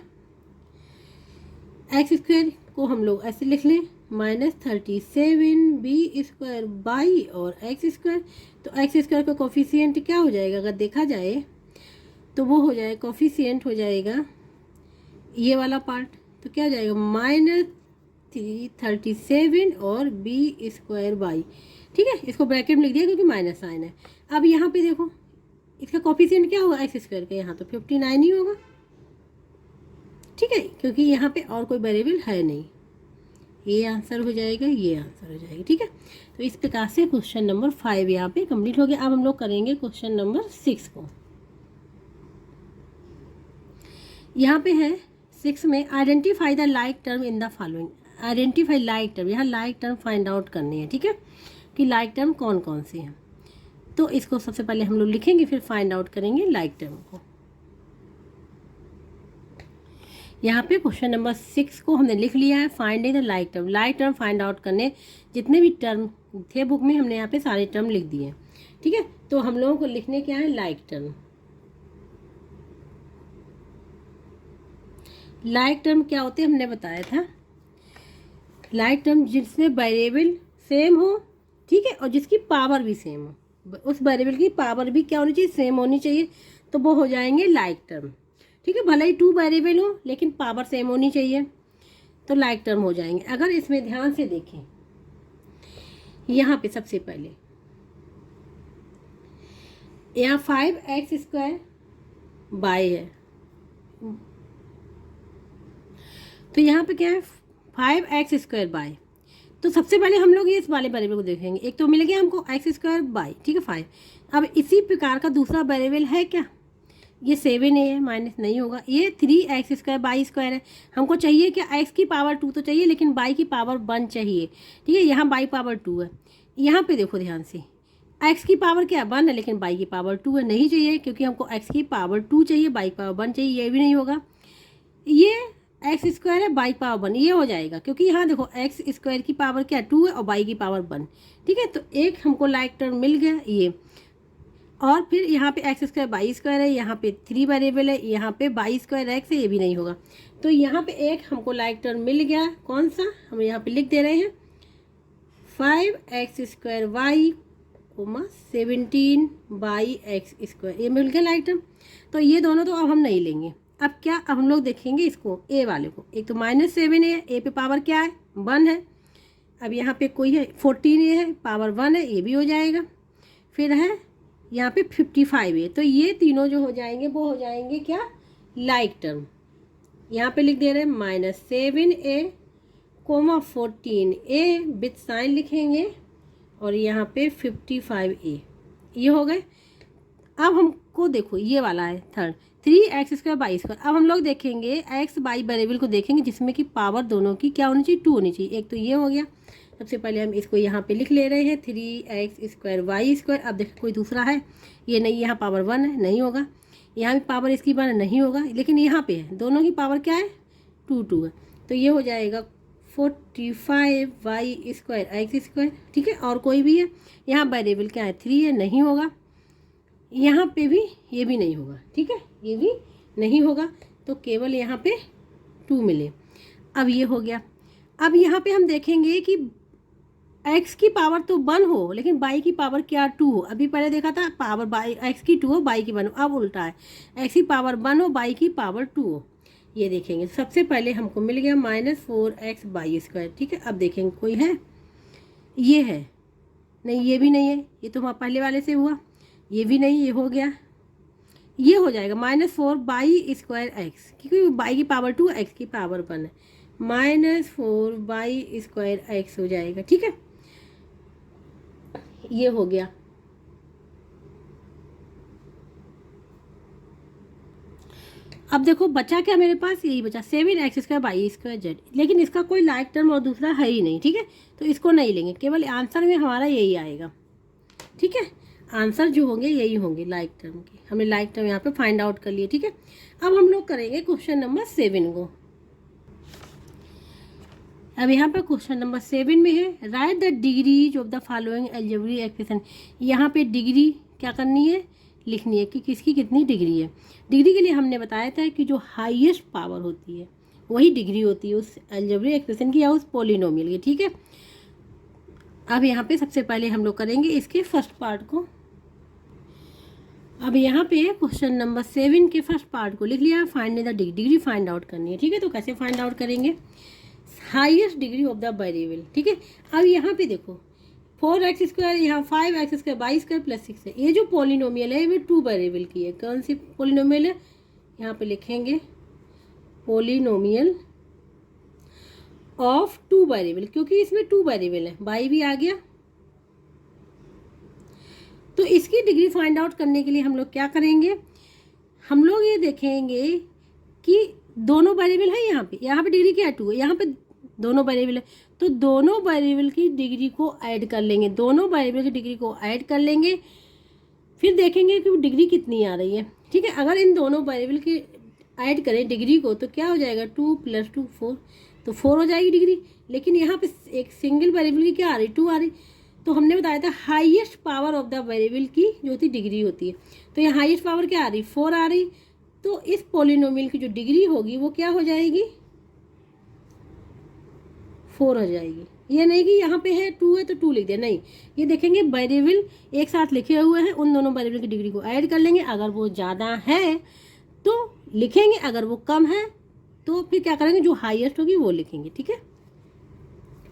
एक्स स्क्वायर को हम लोग ऐसे लिख लें -37b² और एक्स स्क्वायर, तो एक्स स्क्वायर का कोफिशिएंट क्या हो जाएगा, अगर देखा जाए तो वो हो जाएगा, कोफिशिएंट हो जाएगा ये वाला पार्ट, तो क्या हो जाएगा -37 और b², ठीक है। इसको ब्रैकेट में लिख दिया क्योंकि माइनस साइन है। अब यहाँ पे देखो इसका कोफिशिएंट क्या होगा एक्स स्क्वायर का, यहाँ तो 59 ही होगा, ठीक है, क्योंकि यहाँ पे और कोई वेरिएबल है नहीं। ये आंसर हो जाएगा, ये आंसर हो जाएगा, ठीक है। तो इस प्रकार से क्वेश्चन नंबर 5 यहाँ पे कंप्लीट हो गया। अब हम लोग करेंगे क्वेश्चन नंबर 6 को। यहाँ पे है 6 में identify the like term in the following. Identify like term, यहाँ लाइक टर्म फाइंड आउट करनी है, ठीक है, कि लाइक टर्म कौन कौन सी हैं। तो इसको सबसे पहले हम लोग लिखेंगे, फिर फाइंड आउट करेंगे लाइक टर्म को। यहाँ पे क्वेश्चन नंबर 6 को हमने लिख लिया है, finding the like term. Like term find out करने जितने भी टर्म थे बुक में, हमने यहाँ पे सारे टर्म लिख दिए, ठीक है। तो हम लोगों को लिखने क्या है, लाइक टर्म। लाइक टर्म क्या होते हैं हमने बताया था, लाइक टर्म जिसमें वेरिएबल सेम हो, ठीक है, और जिसकी पावर भी सेम हो, उस वेरिएबल की पावर भी क्या होनी चाहिए, सेम होनी चाहिए, तो वो हो जाएंगे लाइक टर्म, ठीक है। भले ही 2 वेरिएबल हो लेकिन पावर सेम होनी चाहिए, तो लाइक टर्म हो जाएंगे। अगर इसमें ध्यान से देखें, यहाँ पे सबसे पहले यहाँ 5x² y है, तो यहाँ पे क्या है 5x² y। तो सबसे पहले हम लोग ये इस वाले वेरिएबल को देखेंगे। एक तो मिल गया हमको x² y, ठीक है 5। अब इसी प्रकार का दूसरा वेरिएबल है क्या, ये 7a है, माइनस नहीं होगा। ये 3x² y² है। हमको चाहिए क्या, x की पावर 2 तो चाहिए लेकिन y की पावर 1 चाहिए, ठीक है। यहाँ y पावर 2 है। यहाँ पे देखो ध्यान से, x की पावर क्या 1 है लेकिन y की पावर 2 है, नहीं चाहिए क्योंकि हमको x की पावर 2 चाहिए, y पावर 1 चाहिए, ये भी नहीं होगा। ये x² है y पावर 1, ये हो जाएगा क्योंकि यहाँ देखो x² की पावर क्या 2 है और y की पावर 1, ठीक है। तो एक हमको लाइक टर्म मिल गया ये। और फिर यहाँ पे x² y² है, यहाँ पे 3 वेरिएबल है, यहाँ पे y² x है, ये भी नहीं होगा। तो यहाँ पे एक हमको लाइक टर्म मिल गया, कौन सा, हम यहाँ पे लिख दे रहे हैं 5x² y 17y(x²), ये मिल गया लाइक टर्म। तो ये दोनों तो अब हम नहीं लेंगे। अब क्या, अब हम लोग देखेंगे इसको ए वाले को। एक तो -7a है, ए पे पावर क्या है 1 है। अब यहाँ पे कोई है 14a है, पावर 1 है, ये भी हो जाएगा। फिर है यहाँ पे 55a, तो ये तीनों जो हो जाएंगे वो हो जाएंगे क्या, लाइक टर्म। यहाँ पे लिख दे रहे हैं -7a, 14a विथ साइन लिखेंगे, और यहाँ पे 55a, ये हो गए। अब हमको देखो ये वाला है थर्ड 3x² y²। अब हम लोग देखेंगे x y वेरिएबल को देखेंगे जिसमें कि पावर दोनों की क्या होनी चाहिए, 2 होनी चाहिए। एक तो ये हो गया, सबसे पहले हम इसको यहाँ पे लिख ले रहे हैं 3x² y²। अब देखो कोई दूसरा है, ये नहीं, यहाँ पावर 1 है, नहीं होगा। यहाँ भी पावर इसकी 1 नहीं होगा, लेकिन यहाँ पे है दोनों की पावर क्या है 2 है, तो ये हो जाएगा 45y² x², ठीक है। और कोई भी है, यहाँ वेरिएबल क्या है 3 है, नहीं होगा। यहाँ पे भी ये भी नहीं होगा, ठीक है, ये भी नहीं होगा, तो केवल यहाँ पे 2 मिले। अब ये हो गया। अब यहाँ पे हम देखेंगे कि x की पावर तो 1 हो लेकिन y की पावर क्या 2 हो। अभी पहले देखा था पावर x की 2 हो y की 1 हो, अब उल्टा है x की पावर 1 हो y की पावर 2 हो। ये देखेंगे, सबसे पहले हमको मिल गया -4x y², ठीक है। अब देखेंगे कोई है ये है नहीं, ये भी नहीं है, ये तो हमारा पहले वाले से हुआ, ये भी नहीं, ये हो गया, ये हो जाएगा -4/² क्योंकि बाई की पावर 2 एक्स की पावर 1 है, -4/² x हो जाएगा। ठीक है, ये हो गया। अब देखो बचा क्या मेरे पास, यही बचा 7x²/² लेकिन इसका कोई लाइक टर्म और दूसरा है ही नहीं। ठीक है, तो इसको नहीं लेंगे, केवल आंसर में हमारा यही आएगा। ठीक है, आंसर जो होंगे यही होंगे लाइक टर्म के, हमने लाइक टर्म यहाँ पे फाइंड आउट कर लिए। ठीक है, अब हम लोग करेंगे क्वेश्चन नंबर 7 को। अब यहाँ पर क्वेश्चन नंबर 7 में है right the degrees of the following algebraic expression. यहाँ पे डिग्री क्या करनी है, लिखनी है कि किसकी कितनी डिग्री है। डिग्री के लिए हमने बताया था कि जो हाईएस्ट पावर होती है वही डिग्री होती है उस अलजेब्रिक एक्सप्रेशन की या उस पॉलिनोमियल की। ठीक है, अब यहाँ पे सबसे पहले हम लोग करेंगे इसके फर्स्ट पार्ट को। अब यहाँ पे क्वेश्चन नंबर 7 के फर्स्ट पार्ट को लिख लिया, find the degree find out करनी है। ठीक है, तो कैसे फाइंड आउट करेंगे, highest degree of the variable. ठीक है, अब यहाँ पे देखो 4x², यहाँ 5x² + 6 है। ये जो पॉलिनोमियल है ये 2 वेरिएबल की है। कौन सी पॉलिनोमियल है, यहाँ पे लिखेंगे पॉलिनोमियल ऑफ 2 वेरिएबल, क्योंकि इसमें 2 वेरिएबल है, y भी आ गया। तो इसकी डिग्री फाइंड आउट करने के लिए हम लोग क्या करेंगे, हम लोग ये देखेंगे कि दोनों वेरिएबल है यहाँ पे डिग्री क्या है 2 है, यहाँ पे दोनों वेरिएबल है, तो दोनों वेरिएबल की डिग्री को ऐड कर लेंगे, दोनों वेरिएबल की डिग्री को ऐड कर लेंगे, फिर देखेंगे कि वो डिग्री कितनी आ रही है। ठीक है, अगर इन दोनों वेरिएबल की ऐड करें डिग्री को तो क्या हो जाएगा 2 + 2 4, तो 4 हो जाएगी डिग्री। लेकिन यहाँ पे एक सिंगल वेरिएबल की क्या आ रही, 2 आ रही। तो हमने बताया था highest power of the variable की जो होती डिग्री होती है, तो यहाँ हाईएस्ट पावर क्या आ रही, 4 आ रही। तो इस पॉलिनोमियल की जो डिग्री होगी वो क्या हो जाएगी, 4 हो जाएगी। ये नहीं कि यहाँ पे है 2 है तो 2 लिख दिया, नहीं, ये देखेंगे वेरिएबल एक साथ लिखे हुए हैं, उन दोनों वेरिएबल की डिग्री को ऐड कर लेंगे। अगर वो ज़्यादा है तो लिखेंगे, अगर वो कम है तो फिर क्या करेंगे, जो हाईएस्ट होगी वो लिखेंगे। ठीक है,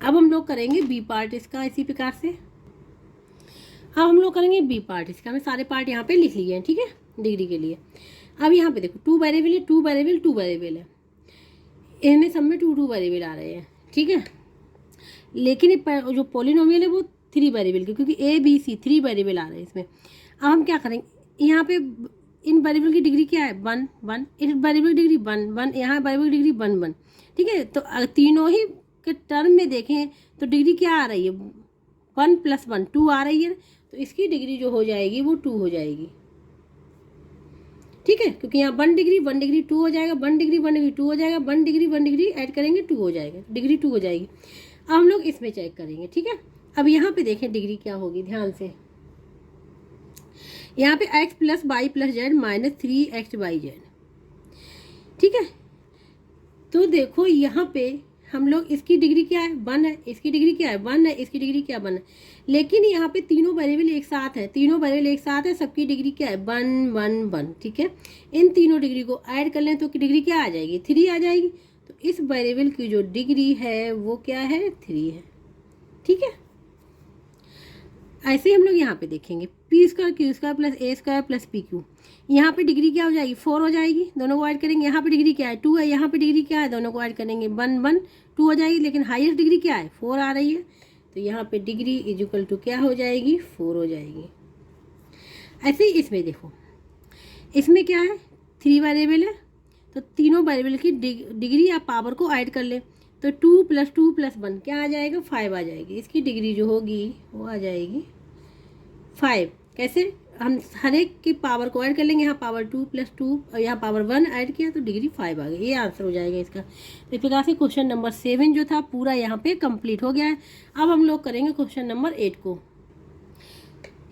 अब हम लोग करेंगे बी पार्ट इसका इसी प्रकार से। अब हम लोग करेंगे बी पार्ट इसका, हमें सारे पार्ट यहाँ पे लिख लिए हैं। ठीक है, डिग्री के लिए। अब यहाँ पे देखो 2 वेरिएबल है, 2 वेरिएबल 2 वेरिएबल है, इनमें सब में 2 वेरिएबल आ रहे हैं। ठीक है, लेकिन जो पॉलिनोमियल है वो 3 वेरिएबल की, क्योंकि ए बी सी 3 वेरिएबल आ रहे हैं इसमें। अब हम क्या करेंगे, यहाँ पे इन वेरिएबल की डिग्री क्या है 1 1, इस वेरिएबल की डिग्री 1 1, यहाँ वेरिएबल की डिग्री 1 1। ठीक है, तो तीनों ही के टर्म में देखें तो डिग्री क्या आ रही है, 1 + 1 2 आ रही है, तो इसकी डिग्री जो हो जाएगी वो 2 हो जाएगी। ठीक है, क्योंकि यहाँ 1 डिग्री 2 हो जाएगा, 1 डिग्री 2 हो जाएगा, 1 डिग्री ऐड करेंगे 2 हो जाएगा, डिग्री 2 हो जाएगी। अब हम लोग इसमें चेक करेंगे। ठीक है, अब यहाँ पे देखें डिग्री क्या होगी, ध्यान से यहाँ पे x + y + z - 3x/z। ठीक है, तो देखो यहाँ पे हम लोग इसकी डिग्री क्या है 1 है, इसकी डिग्री क्या है 1 है, इसकी डिग्री क्या 1 है, लेकिन यहाँ पे तीनों वेरिएबल एक साथ है, तीनों वेरिएबल एक साथ है, सबकी डिग्री क्या है 1 1 1। ठीक है, इन तीनों डिग्री को ऐड कर लें तो डिग्री क्या आ जाएगी 3 आ जाएगी। तो इस वेरिएबल की जो डिग्री है वो क्या है 3 है। ठीक है, ऐसे ही हम लोग यहाँ पे देखेंगे p² q² + a² + pq। यहाँ पे डिग्री क्या हो जाएगी 4 हो जाएगी, दोनों को ऐड करेंगे। यहाँ पे डिग्री क्या है 2 है, यहाँ पे डिग्री क्या है, दोनों को ऐड करेंगे 1 1 2 हो जाएगी, लेकिन हाईएस्ट डिग्री क्या है 4 आ रही है, तो यहाँ पे डिग्री = क्या हो जाएगी 4 हो जाएगी। ऐसे ही इसमें देखो, इसमें क्या है 3 वेरिएबल है, तो तीनों वेरिएबल की डिग्री या पावर को ऐड कर ले, तो 2 + 2 + 1 क्या आ जाएगा 5 आ जाएगी। इसकी डिग्री जो होगी वो आ जाएगी 5। कैसे, हम हर एक की पावर को ऐड कर लेंगे, यहाँ पावर 2 + 2 और यहाँ पावर 1 ऐड किया तो डिग्री 5 आ गई। ये आंसर हो जाएगा इसका। तो इस प्रकार से क्वेश्चन नंबर 7 जो था पूरा यहाँ पे कंप्लीट हो गया है। अब हम लोग करेंगे क्वेश्चन नंबर 8 को।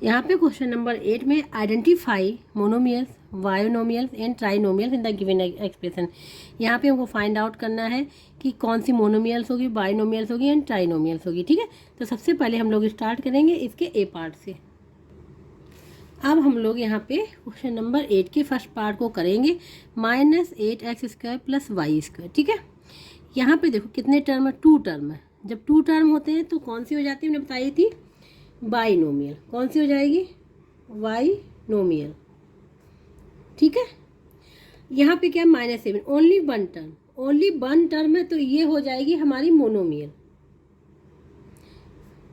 यहाँ पे क्वेश्चन नंबर 8 में identify monomials, binomials and trinomials in the given expression. यहाँ पे हमको फाइंड आउट करना है कि कौन सी मोनोमियल्स होगी, बायोनोमियल्स होगी एंड ट्राइनोमियल्स होगी। ठीक है, तो सबसे पहले हम लोग स्टार्ट करेंगे इसके ए पार्ट से। अब हम लोग यहाँ पे क्वेश्चन नंबर 8 के फर्स्ट पार्ट को करेंगे -8x² + y²। ठीक है, यहाँ पे देखो कितने टर्म है 2 टर्म है, जब 2 टर्म होते हैं तो कौन सी हो जाती है, मैंने बताई थी बाइनोमियल। कौन सी हो जाएगी, बाइनोमियल। ठीक है, यहाँ पे क्या -7, ओनली 1 टर्म, ओनली 1 टर्म है तो ये हो जाएगी हमारी मोनोमियल।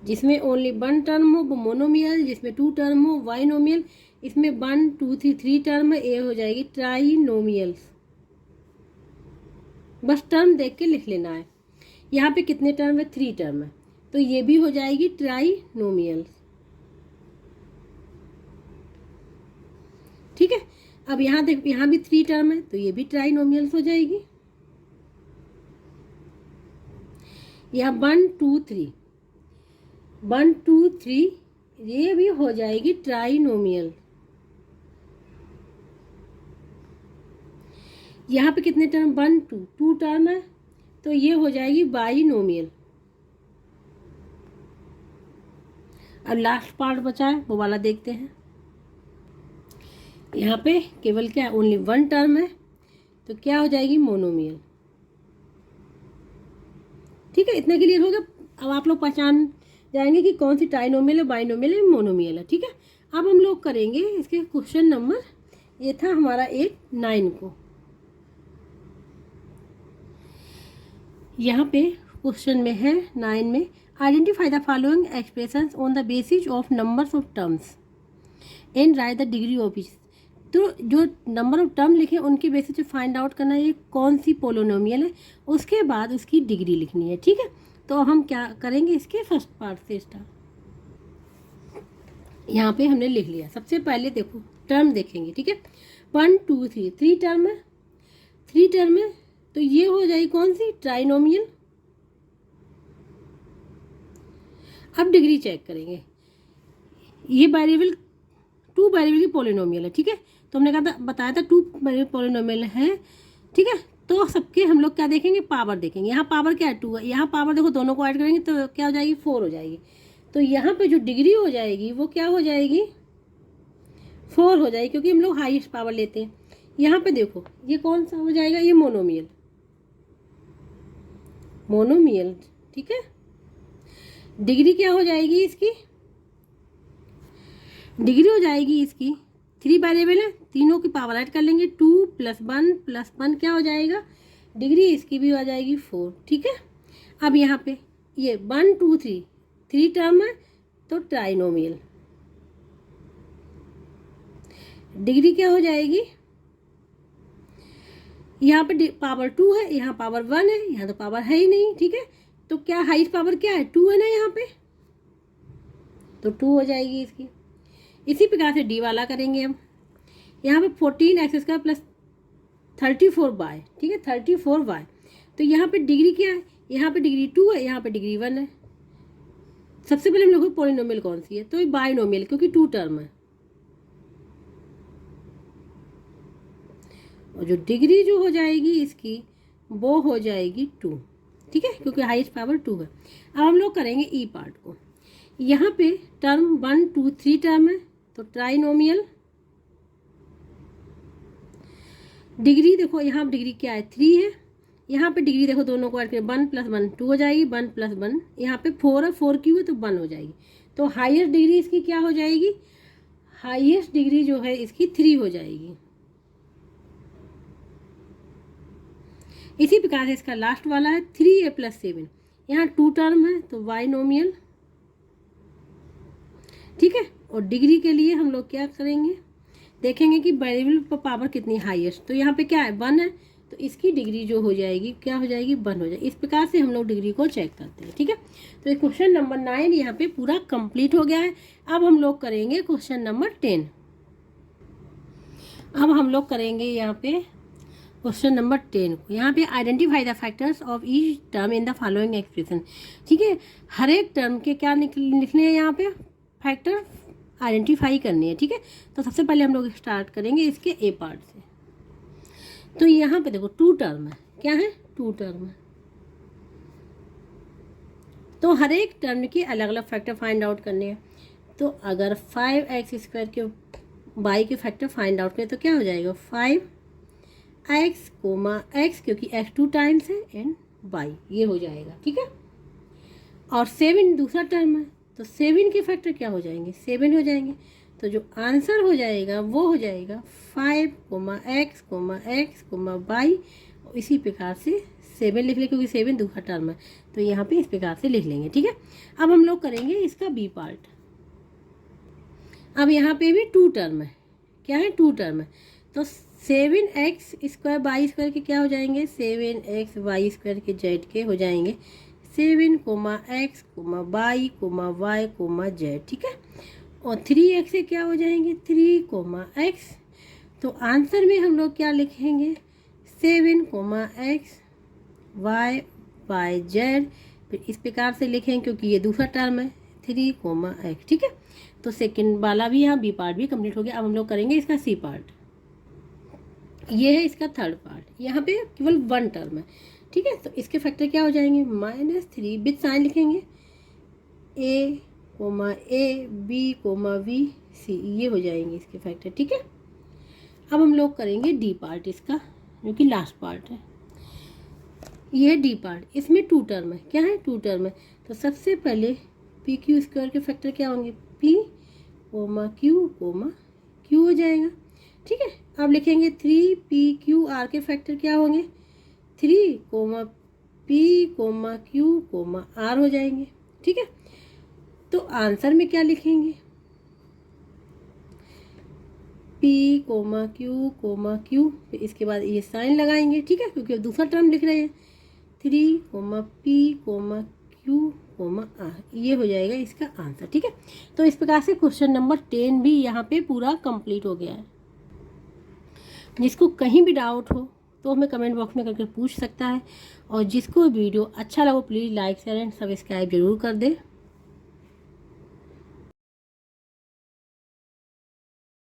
जिसमें ओनली 1 टर्म हो वो मोनोमियल, जिसमें 2 टर्म हो बाइनोमियल, इसमें 1 2 3 टर्म है, ये हो जाएगी ट्राइनोमियल। बस टर्म देख के लिख लेना है। यहाँ पे कितने टर्म है, 3 टर्म है, तो ये भी हो जाएगी ट्राइनोमियल। ठीक है, अब यहाँ देख, यहाँ भी 3 टर्म है तो ये भी ट्राइनोमियल्स हो जाएगी। यहाँ 1 2 3 1 2 3 ये भी हो जाएगी ट्राइनोमियल। यहाँ पे कितने टर्म, 1 2 टर्म है तो ये हो जाएगी बाइनोमियल। अब लास्ट पार्ट बचा है वो वाला देखते हैं। यहाँ पे केवल क्या, ओनली 1 टर्म है तो क्या हो जाएगी, मोनोमियल। ठीक है, इतना क्लियर हो गया। अब आप लोग पहचान जाएंगे कि कौन सी ट्राइनोमियल है, बाइनोमियल है, मोनोमियल है। ठीक है, अब हम लोग करेंगे इसके क्वेश्चन नंबर, ये था हमारा 8 9 को। यहाँ पे क्वेश्चन में है 9 में, identify the following expressions on the basis of numbers of terms and right the degree of each. तो जो नंबर ऑफ टर्म लिखे उनके बेसिस पे फाइंड आउट करना है ये कौन सी पोलिनोमियल है, उसके बाद उसकी डिग्री लिखनी है। ठीक है, तो हम क्या करेंगे, इसके फर्स्ट पार्ट से स्टार्ट। यहाँ पे हमने लिख लिया। सबसे पहले देखो टर्म देखेंगे। ठीक है, 1 2 3 3 टर्म है, 3 टर्म है तो ये हो जाएगी कौन सी, ट्राइनोमियल। अब डिग्री चेक करेंगे। ये वेरिएबल 2 वेरिएबल की पोलिनोमियल है। ठीक है, तो हमने कहा था, बताया था 2 वेरिएबल पोलिनोमियल है। ठीक है, तो सबके हम लोग क्या देखेंगे, पावर देखेंगे। यहाँ पावर क्या है, 2 है। यहाँ पावर देखो दोनों को ऐड करेंगे तो क्या हो जाएगी, 4 हो जाएगी। तो यहाँ पे जो डिग्री हो जाएगी वो क्या हो जाएगी, 4 हो जाएगी, क्योंकि हम लोग हाईएस्ट पावर लेते हैं। यहाँ पे देखो ये कौन सा हो जाएगा, ये मोनोमियल, मोनोमियल। ठीक है, डिग्री क्या हो जाएगी इसकी, डिग्री हो जाएगी इसकी, 3 वेरिएबल है, तीनों की पावर ऐड कर लेंगे, 2 + 1 + 1 क्या हो जाएगा, डिग्री इसकी भी हो जाएगी 4। ठीक है, अब यहाँ पे ये 1 2 3 टर्म है तो ट्राइनोमियल, डिग्री क्या हो जाएगी, यहाँ पे पावर 2 है, यहाँ पावर 1 है, यहाँ तो पावर है ही नहीं। ठीक है, तो क्या हाईएस्ट पावर क्या है, 2 है ना यहाँ पे, तो 2 हो जाएगी इसकी। इसी प्रकार से डी वाला करेंगे हम। यहाँ पे 14x² + 34y। ठीक है, 34y, तो यहाँ पे डिग्री क्या है, यहाँ पे डिग्री 2 है, यहाँ पे डिग्री 1 है। सबसे पहले हम लोग पॉलिनोमियल कौन सी है, तो ये बाइनोमियल, क्योंकि 2 टर्म है। और जो डिग्री जो हो जाएगी इसकी वो हो जाएगी 2। ठीक है, क्योंकि हाईएस्ट पावर 2 है। अब हम लोग करेंगे ई पार्ट को। यहाँ पे टर्म 1 2 3 टर्म है तो ट्राइनोमियल, डिग्री देखो यहाँ डिग्री क्या है, 3 है, यहाँ पे डिग्री देखो दोनों को ऐड करें, 1 + 1 2 हो जाएगी, 1 + 1 यहाँ पे 4 है, 4 क्यों है तो 1 हो जाएगी। तो हाईएस्ट डिग्री इसकी क्या हो जाएगी, हाईएस्ट डिग्री जो है इसकी 3 हो जाएगी। इसी प्रकार से इसका लास्ट वाला है 3a + 7, यहाँ 2 टर्म है तो बाइनोमियल। ठीक है, और डिग्री के लिए हम लोग क्या करेंगे, देखेंगे कि वेरिएबल पर पावर कितनी हाईएस्ट, तो यहाँ पे क्या है 1 है, तो इसकी डिग्री जो हो जाएगी क्या हो जाएगी, 1 हो जाएगी। इस प्रकार से हम लोग डिग्री को चेक करते हैं। ठीक है, तो ये क्वेश्चन नंबर 9 यहाँ पे पूरा कंप्लीट हो गया है। अब हम लोग करेंगे क्वेश्चन नंबर 10। अब हम लोग करेंगे यहाँ पे क्वेश्चन नंबर 10 को। यहाँ पे identify the factors of each term in the following expression. ठीक है, हर एक टर्म के क्या लिखने हैं, यहाँ पे फैक्टर आइडेंटिफाई करनी है। ठीक है, तो सबसे पहले हम लोग स्टार्ट करेंगे इसके ए पार्ट से। तो यहाँ पे देखो 2 टर्म है, क्या है 2 टर्म है, तो हर एक टर्म के अलग अलग फैक्टर फाइंड आउट करने हैं। तो अगर 5x² के y के फैक्टर फाइंड आउट करें तो क्या हो जाएगा, 5x, x, क्योंकि x 2 टाइम्स है एंड y ये हो जाएगा। ठीक है, और 7 दूसरा टर्म है, तो 7 के फैक्टर क्या हो जाएंगे, 7 हो जाएंगे। तो जो आंसर हो जाएगा वो हो जाएगा 5, x, इसी प्रकार से 7 लिख लें क्योंकि 7 दूसरा टर्म है, तो यहाँ पे इस प्रकार से लिख लेंगे। ठीक है, अब हम लोग करेंगे इसका बी पार्ट। अब यहाँ पे भी 2 टर्म है, क्या है, 2 टर्म है। तो 7x² y स्क्वायर के क्या हो जाएंगे, 7x y स्क्वायर के z के हो जाएंगे 7, x, y, y, z। ठीक है, और 3x से क्या हो जाएंगे 3, x। तो आंसर में हम लोग क्या लिखेंगे 7, x, y, z। फिर इस प्रकार से लिखेंगे क्योंकि ये दूसरा टर्म है 3, x। ठीक है, तो सेकंड वाला भी यहाँ बी पार्ट भी कंप्लीट हो गया। अब हम लोग करेंगे इसका सी पार्ट। ये है इसका थर्ड पार्ट, यहाँ पे केवल 1 टर्म है। ठीक है, तो इसके फैक्टर क्या हो जाएंगे -3 विद साइन लिखेंगे a, b, v, c, ये हो जाएंगे इसके फैक्टर। ठीक है, अब हम लोग करेंगे डी पार्ट इसका, जो कि लास्ट पार्ट है। ये है डी पार्ट, इसमें 2 टर्म है, क्या है 2 टर्म है। तो सबसे पहले PQ² के फैक्टर क्या होंगे P, Q हो जाएगा। ठीक है, अब लिखेंगे 3PQR के फैक्टर क्या होंगे 3, P, Q, R हो जाएंगे। ठीक है, तो आंसर में क्या लिखेंगे P, Q, फिर इसके बाद ये साइन लगाएंगे। ठीक है, क्योंकि अब दूसरा टर्म लिख रहे हैं 3, P, Q, R, ये हो जाएगा इसका आंसर। ठीक है, तो इस प्रकार से क्वेश्चन नंबर 10 भी यहाँ पे पूरा कंप्लीट हो गया है। जिसको कहीं भी डाउट हो तो हमें कमेंट बॉक्स में करके पूछ सकता है, और जिसको वीडियो अच्छा लगे please like share and subscribe जरूर कर दे।